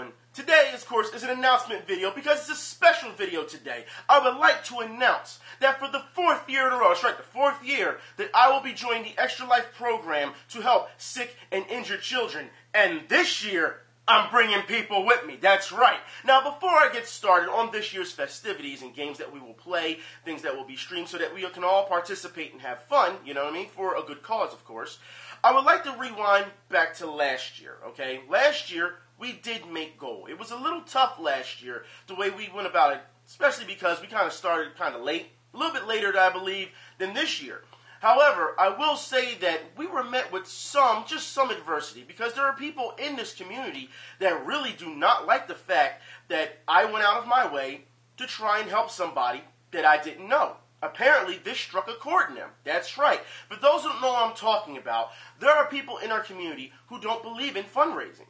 everyone. Today, of course, is an announcement video because it's a special video today. I would like to announce that for the 4th year in a row, that's right, the 4th year, that I will be joining the Extra Life program to help sick and injured children. And this year, I'm bringing people with me. That's right. Now, before I get started on this year's festivities and games that we will play, things that will be streamed so that we can all participate and have fun, you know what I mean, for a good cause, of course, I would like to rewind back to last year, okay? Last year, we did make goal. It was a little tough last year, the way we went about it, especially because we kind of started kind of late, a little bit later, I believe, than this year. However, I will say that we were met with just some adversity, because there are people in this community that really do not like the fact that I went out of my way to try and help somebody that I didn't know. Apparently, this struck a chord in them. That's right. For those who don't know what I'm talking about, there are people in our community who don't believe in fundraising.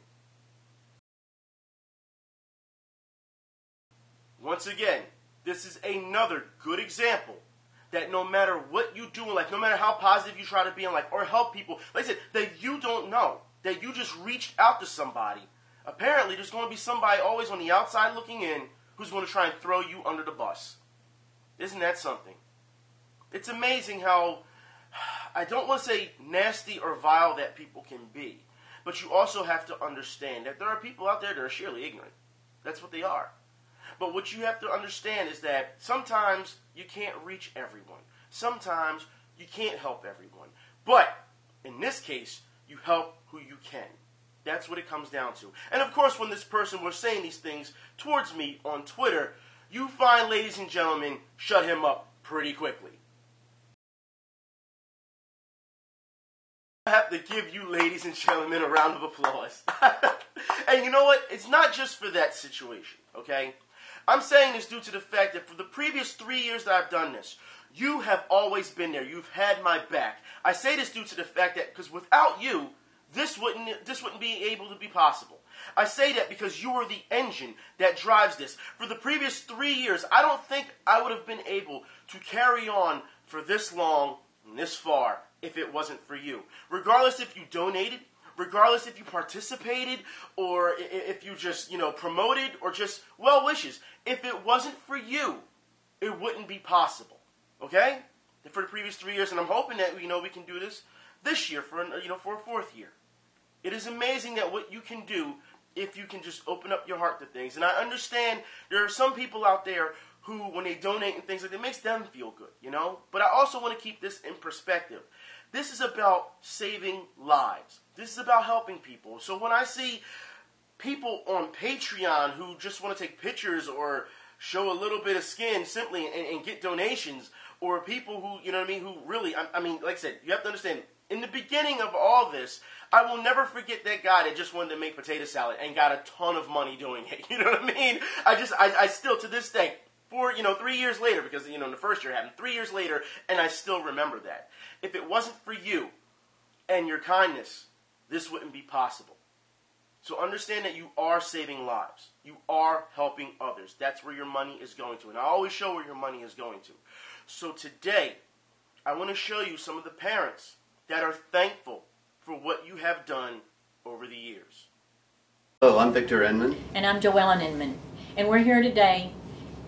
Once again, this is another good example that no matter what you do in life, no matter how positive you try to be in life or help people, like I said, that you don't know, that you just reached out to somebody, apparently there's going to be somebody always on the outside looking in who's going to try and throw you under the bus. Isn't that something? It's amazing how, I don't want to say nasty or vile that people can be, but you also have to understand that there are people out there that are sheerly ignorant. That's what they are. But what you have to understand is that sometimes you can't reach everyone. Sometimes you can't help everyone. But in this case, you help who you can. That's what it comes down to. And of course, when this person was saying these things towards me on Twitter, you find, ladies and gentlemen, shut him up pretty quickly. I have to give you, ladies and gentlemen, a round of applause. And you know what? It's not just for that situation, okay? I'm saying this due to the fact that for the previous 3 years that I've done this, you have always been there. You've had my back. I say this due to the fact that because without you, this wouldn't be able to be possible. I say that because you are the engine that drives this. For the previous 3 years, I don't think I would have been able to carry on for this long and this far if it wasn't for you. Regardless if you donated, regardless if you participated, or if you just, promoted, or just well wishes. If it wasn't for you, it wouldn't be possible. Okay? For the previous 3 years, and I'm hoping that, we can do this year for a 4th year. It is amazing that what you can do if you can just open up your heart to things. And I understand there are some people out there who, when they donate and things like that, it makes them feel good, But I also want to keep this in perspective. This is about saving lives. This is about helping people. So when I see people on Patreon who just want to take pictures or show a little bit of skin simply and get donations, or people who, who really, like I said, you have to understand, in the beginning of all this, I will never forget that guy that just wanted to make potato salad and got a ton of money doing it. You know what I mean? I still, to this day, 3 years later, because, in the first year it happened, 3 years later, and I still remember that. If it wasn't for you and your kindness, this wouldn't be possible. So understand that you are saving lives. You are helping others. That's where your money is going to. And I always show where your money is going to. So today, I want to show you some of the parents that are thankful for what you have done over the years. Hello, I'm Victor Inman. And I'm Joellen Inman. And we're here today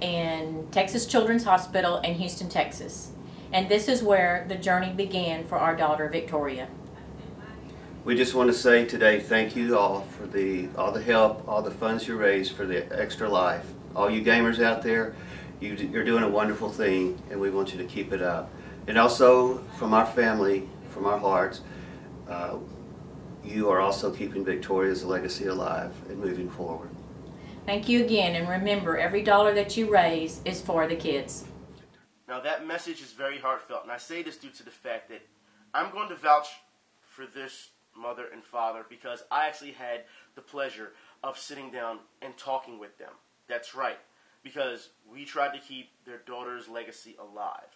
in Texas Children's Hospital in Houston, Texas. And this is where the journey began for our daughter, Victoria. We just want to say today thank you all for all the help, all the funds you raised for the Extra Life. All you gamers out there, you're doing a wonderful thing, and we want you to keep it up. And also, from our family, from our hearts, you are also keeping Victoria's legacy alive and moving forward. Thank you again, and remember, every dollar that you raise is for the kids. Now that message is very heartfelt, and I say this due to the fact that I'm going to vouch for this mother and father because I actually had the pleasure of sitting down and talking with them. That's right, because we tried to keep their daughter's legacy alive.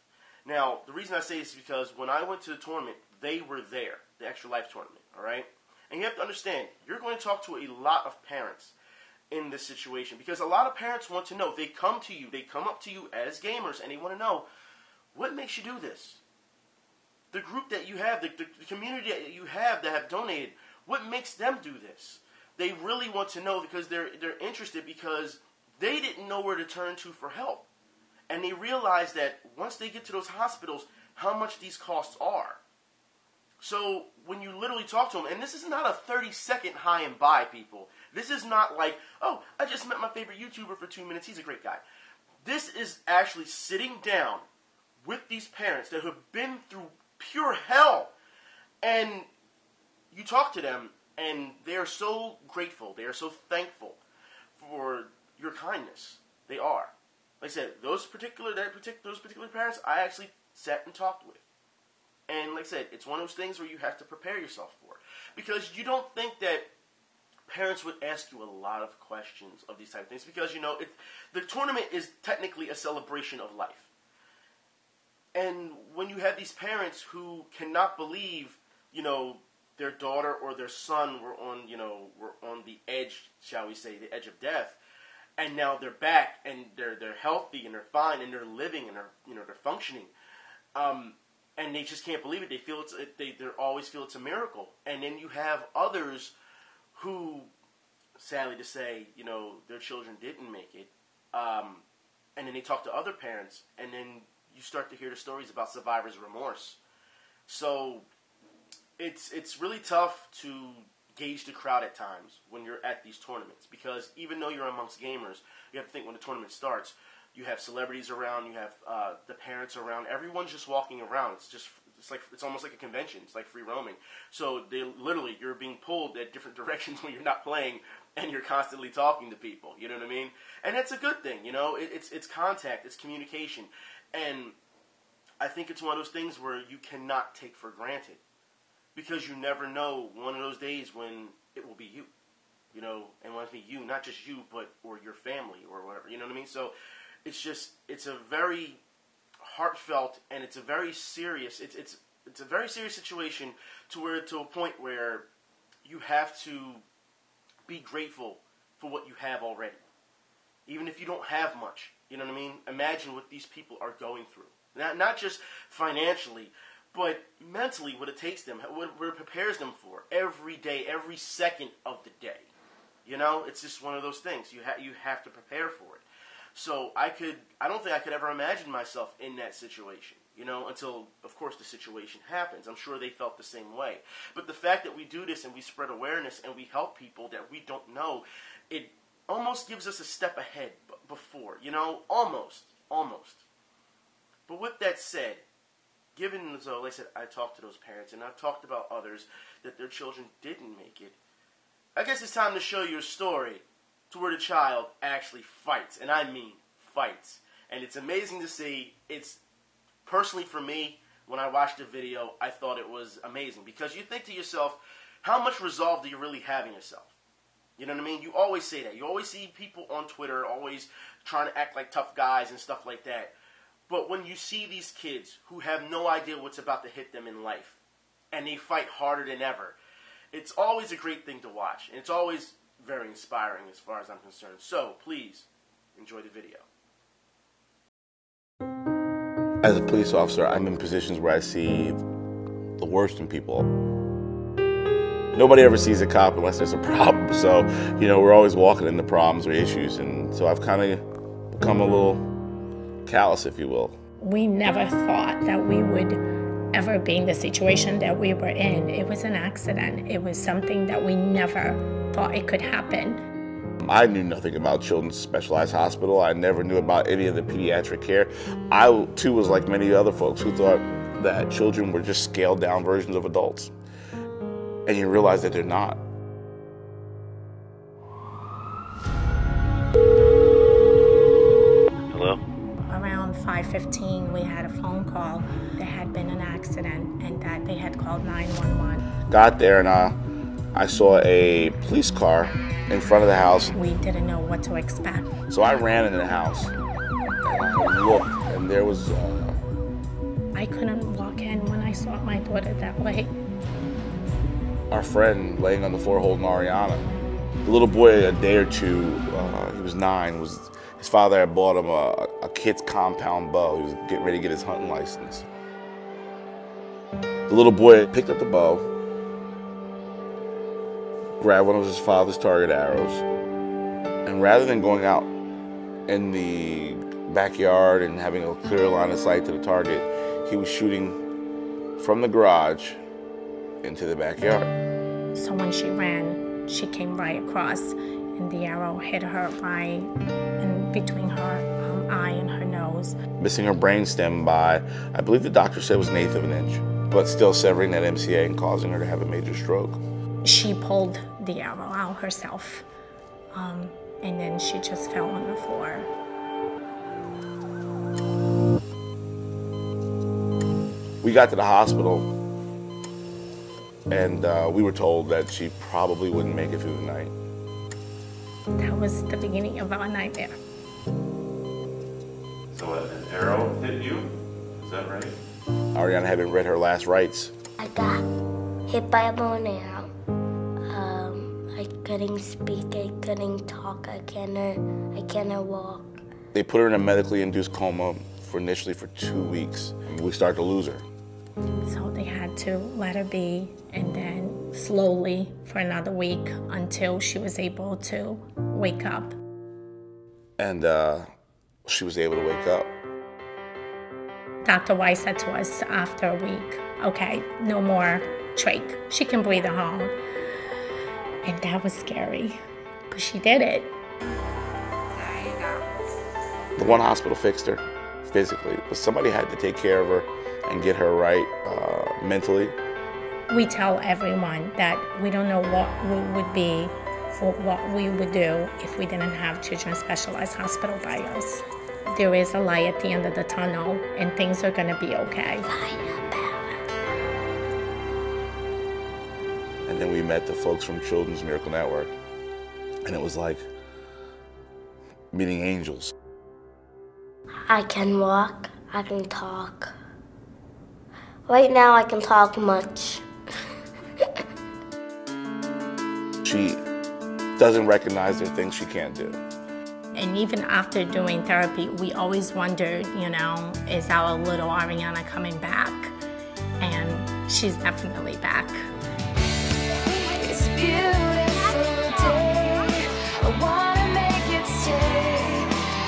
Now, the reason I say this is because when I went to the tournament, they were there, the Extra Life tournament, all right? And you have to understand, you're going to talk to a lot of parents in this situation because a lot of parents want to know. They come to you, they come up to you as gamers, and they want to know, what makes you do this? The group that you have, the community that you have that have donated, what makes them do this? They really want to know because they're interested because they didn't know where to turn to for help. And they realize that once they get to those hospitals, how much these costs are. So when you literally talk to them, and this is not a 30-second high and bye, people. This is not like, oh, I just met my favorite YouTuber for 2 minutes. He's a great guy. This is actually sitting down with these parents that have been through pure hell. And you talk to them, and they are so grateful. They are so thankful for your kindness. They are. Like I said, those particular parents, I actually sat and talked with. And like I said, it's one of those things where you have to prepare yourself for. Because you don't think that parents would ask you a lot of questions of these type of things. Because, you know, the tournament is technically a celebration of life. And when you have these parents who cannot believe, you know, their daughter or their son were on the edge, shall we say, the edge of death. And now they're back and they're healthy and they're fine and they're living and they're functioning. And they just can't believe it. They feel they always feel it's a miracle. And then you have others who, sadly to say, you know, their children didn't make it. And then they talk to other parents, and then you start to hear the stories about survivor's remorse. So it's really tough to gauge the crowd at times when you're at these tournaments, because even though you're amongst gamers, you have to think when the tournament starts, you have celebrities around, you have the parents around, everyone's just walking around. It's almost like a convention. It's like free roaming. So you're being pulled at different directions when you're not playing, and you're constantly talking to people. You know what I mean? And that's a good thing. You know, it's contact, it's communication, and I think it's one of those things where you cannot take for granted, because you never know one of those days when it will be you. You know, and when I say you, not just you, or your family or whatever. You know what I mean? So it's a very heartfelt, and it's a very serious it's a very serious situation to a point where you have to be grateful for what you have already, even if you don't have much. You know what I mean? Imagine what these people are going through, not just financially, but mentally, what it takes them, what it prepares them for every day, every second of the day. You know, it's just one of those things. You have to prepare for it. So I don't think I could ever imagine myself in that situation, you know, until, of course, the situation happens. I'm sure they felt the same way. But the fact that we do this and we spread awareness and we help people that we don't know, it almost gives us a step ahead before, you know, almost. But with that said, given, so like I said, I talked to those parents, and I've talked about others that their children didn't make it, I guess it's time to show you a story to where the child actually fights, and I mean fights. And it's amazing to see. It's, personally for me, when I watched the video, I thought it was amazing, because you think to yourself, how much resolve do you really have in yourself? You know what I mean? You always say that. You always see people on Twitter always trying to act like tough guys and stuff like that. But when you see these kids who have no idea what's about to hit them in life, and they fight harder than ever, it's always a great thing to watch. And it's always very inspiring as far as I'm concerned. So, please, enjoy the video. As a police officer, I'm in positions where I see the worst in people. Nobody ever sees a cop unless there's a problem. So, you know, we're always walking into problems or issues. And so I've kind of become a little callous, if you will. We never thought that we would ever be in the situation that we were in. It was an accident. It was something that we never thought it could happen. I knew nothing about Children's Specialized Hospital. I never knew about any of the pediatric care. I, too, was like many other folks who thought that children were just scaled down versions of adults. And you realize that they're not. Hello? Around 5:15, we had a phone call. There had been an accident and that they had called 911. Got there and I saw a police car in front of the house. We didn't know what to expect. So I ran into the house and I looked, and there was... I couldn't walk in when I saw my daughter that way. Our friend laying on the floor holding Ariana. The little boy, a day or two, he was 9, his father had bought him a kid's compound bow. He was getting ready to get his hunting license. The little boy picked up the bow, grabbed one of his father's target arrows, and rather than going out in the backyard and having a clear line of sight to the target, he was shooting from the garage into the backyard. So when she ran, she came right across, and the arrow hit her right in between her eye and her nose. Missing her brainstem by, I believe the doctor said it was 1/8 of an inch, but still severing that MCA and causing her to have a major stroke. She pulled the arrow out herself, and then she just fell on the floor. We got to the hospital, and we were told that she probably wouldn't make it through the night. That was the beginning of our nightmare. So an arrow hit you? Is that right? Ariana hadn't read her last rites. I got hit by a bow and arrow. I couldn't speak, I couldn't talk, I cannot walk. They put her in a medically induced coma initially for 2 weeks. We started to lose her. So they had to let her be, and then slowly for another week until she was able to wake up. And she was able to wake up. Dr. Weiss said to us after a week, okay, no more trach. She can breathe at home. And that was scary, but she did it. There you go. The one hospital fixed her physically, but somebody had to take care of her and get her right mentally. We tell everyone that we don't know what we would be or what we would do if we didn't have Children's Specialized Hospital by us. There is a light at the end of the tunnel, and things are gonna be okay. And then we met the folks from Children's Miracle Network, and it was like meeting angels. I can walk, I can talk. Right now I can talk much. She doesn't recognize there are things she can't do. And even after doing therapy, we always wondered, is our little Ariana coming back? And she's definitely back. It's a beautiful day. I wanna make it stay.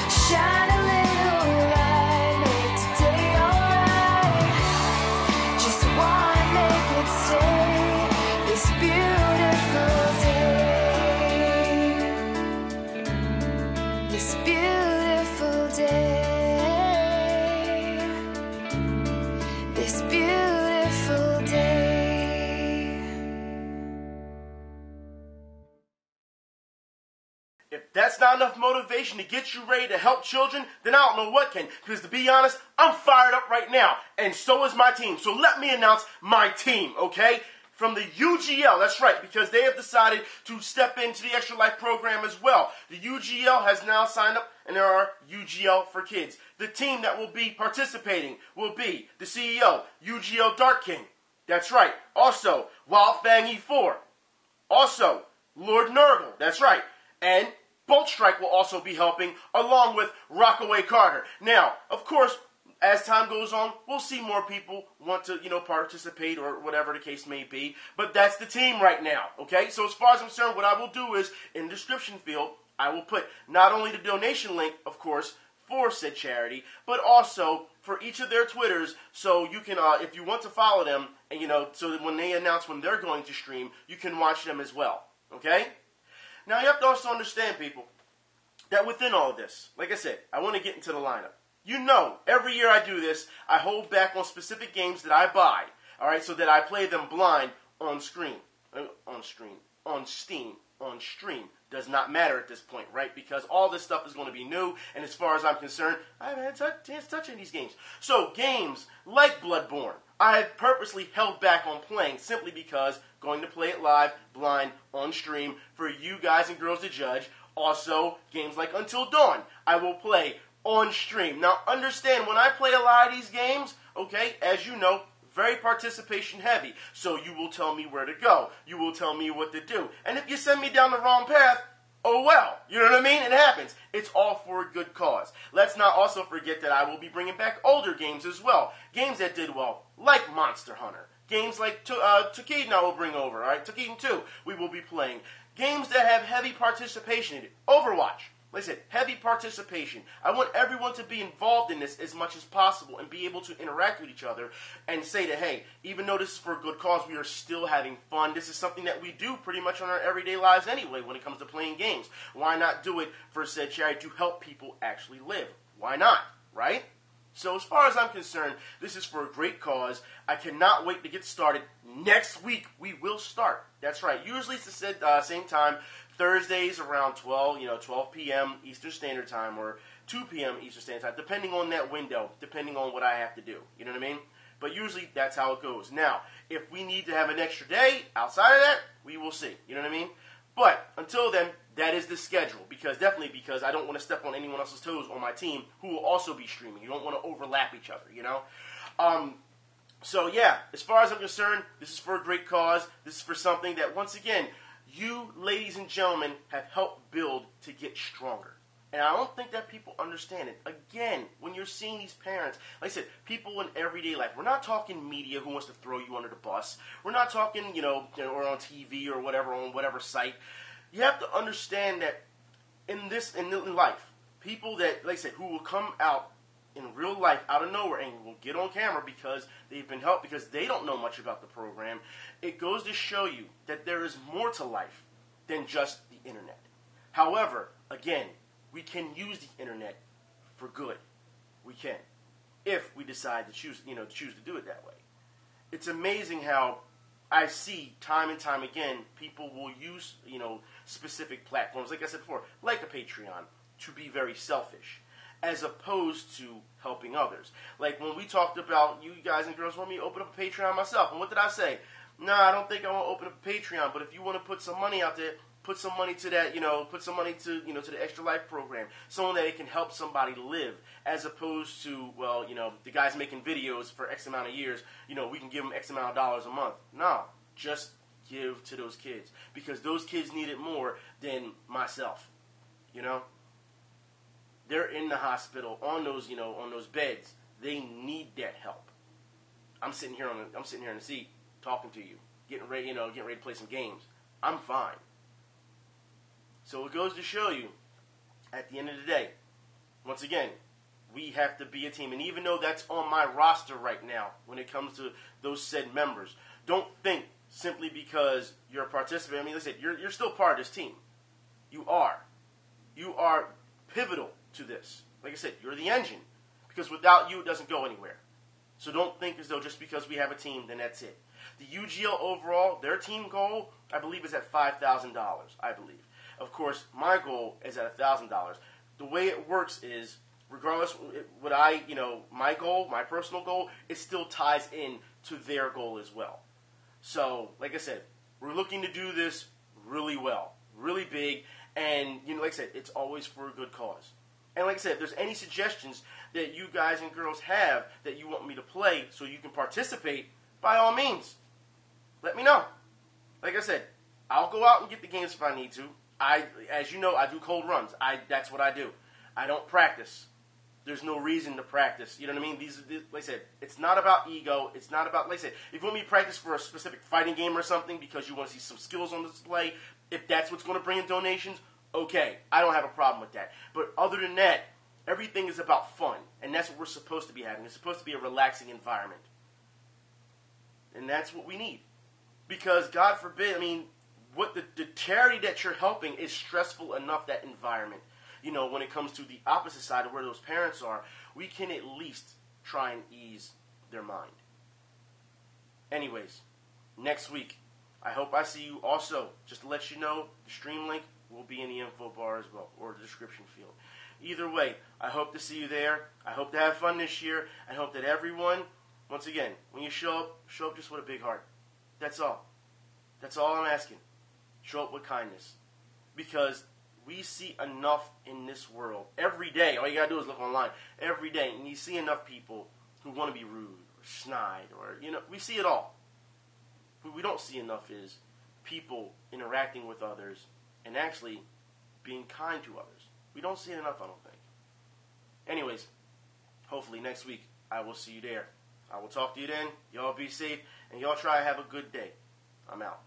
Shine a little light, make today alright. Just wanna make it stay. This beautiful day. This beautiful day. This beautiful day. If that's not enough motivation to get you ready to help children, then I don't know what can. Because to be honest, I'm fired up right now. And so is my team. So let me announce my team, okay? From the UGL, that's right, because they have decided to step into the Extra Life program as well. The UGL has now signed up, and there are UGL for Kids. The team that will be participating will be the CEO, UGL DarkKing. That's right. Also, Wildfang E4. Also, Lord Nurgle. That's right. And Boltstryke will also be helping, along with Rockaway Carter. Now, of course, as time goes on, we'll see more people want to, participate or whatever the case may be. But that's the team right now, okay? So as far as I'm concerned, what I will do is, in the description field, I will put not only the donation link, of course, for said charity, but also for each of their Twitters, so you can, if you want to follow them, and so that when they announce when they're going to stream, you can watch them as well, okay? Now, you have to also understand, people, that within all this, like I said, I want to get into the lineup. Every year I do this, I hold back on specific games that I buy, all right, so that I play them blind on Steam. Does not matter at this point, right? Because all this stuff is going to be new, and as far as I'm concerned, I haven't had a chance to touch any of these games. So, games like Bloodborne, I have purposely held back on playing simply because going to play it live, blind, on stream, for you guys and girls to judge. Also, games like Until Dawn, I will play on stream. Now, understand, when I play a lot of these games, okay, as you know, very participation heavy. So you will tell me where to go. You will tell me what to do. And if you send me down the wrong path, oh well. You know what I mean? It happens. It's all for a good cause. Let's not also forget that I will be bringing back older games as well. Games that did well, like Monster Hunter. Games like Takid and I will bring over, all right? Takid 2 we will be playing. Games that have heavy participation in it. Overwatch. Like I said, heavy participation. I want everyone to be involved in this as much as possible and be able to interact with each other and say that, hey, even though this is for a good cause, we are still having fun. This is something that we do pretty much on our everyday lives anyway when it comes to playing games. Why not do it for said charity to help people actually live? Why not, right? So as far as I'm concerned, this is for a great cause. I cannot wait to get started. Next week, we will start. That's right. Usually it's the same time, Thursdays around 12 p.m. Eastern Standard Time or 2 p.m. Eastern Standard Time, depending on that window, depending on what I have to do. You know what I mean? But usually that's how it goes. Now, if we need to have an extra day outside of that, we will see. You know what I mean? But until then, that is the schedule. Because I don't want to step on anyone else's toes on my team who will also be streaming. You don't want to overlap each other, you know? So yeah, as far as I'm concerned, this is for a great cause. This is for something that, once again, you, ladies and gentlemen, have helped build to get stronger. And I don't think that people understand it. Again, when you're seeing these parents, like I said, people in everyday life, we're not talking media who wants to throw you under the bus. We're not talking, or on TV or whatever, on whatever site. You have to understand that in life, people that, like I said, who will come out in real life out of nowhere and will get on camera because they've been helped, because they don't know much about the program, it goes to show you that there is more to life than just the internet. However, again, we can use the internet for good. We can, if we decide to choose to do it that way. It's amazing how I see time and time again people will use specific platforms, like I said before, like a Patreon, to be very selfish, as opposed to helping others. Like when we talked about, you guys and girls want me to open up a Patreon myself, and what did I say? No, I don't think I want to open up a Patreon, but if you want to put some money out there, put some money to that, put some money to, to the Extra Life program, so that it can help somebody live, as opposed to, the guy's making videos for X amount of years, we can give them X amount of dollars a month. No, just give to those kids, because those kids need it more than myself, They're in the hospital on those, on those beds. They need that help. I'm sitting here in the seat talking to you, getting ready to play some games. I'm fine. So it goes to show you, at the end of the day, once again, we have to be a team. And even though that's on my roster right now, when it comes to those said members, don't think simply because you're a participant. I mean, listen, you're still part of this team. You are. You are pivotal to this. Like I said, you're the engine. Because without you, it doesn't go anywhere. So don't think as though just because we have a team, then that's it. The UGL overall, their team goal, I believe, is at $5,000, I believe. Of course, my goal is at $1,000. The way it works is, regardless what my goal, my personal goal, it still ties in to their goal as well. So, like I said, we're looking to do this really well, really big, and like I said, it's always for a good cause. And like I said, if there's any suggestions that you guys and girls have that you want me to play so you can participate, by all means, let me know. Like I said, I'll go out and get the games if I need to. As you know, I do cold runs. That's what I do. I don't practice. There's no reason to practice. You know what I mean? Like I said, it's not about ego. It's not about, like I said, if you want me to practice for a specific fighting game or something because you want to see some skills on display, if that's what's going to bring in donations, okay, I don't have a problem with that. But other than that, everything is about fun, and that's what we're supposed to be having. It's supposed to be a relaxing environment. And that's what we need. Because, God forbid, what the charity that you're helping is stressful enough, that environment. When it comes to the opposite side of where those parents are, we can at least try and ease their mind. Anyways, next week, I hope I see you also. Just to let you know, the stream link will be in the info bar as well, or the description field. Either way, I hope to see you there. I hope to have fun this year. I hope that everyone, once again, when you show up just with a big heart. That's all. That's all I'm asking. Show up with kindness. Because we see enough in this world. Every day, all you got to do is look online. Every day, and you see enough people who want to be rude, or snide, or, we see it all. What we don't see enough is people interacting with others and actually being kind to others. We don't see it enough, I don't think. Anyways, hopefully next week I will see you there. I will talk to you then. Y'all be safe, and y'all try to have a good day. I'm out.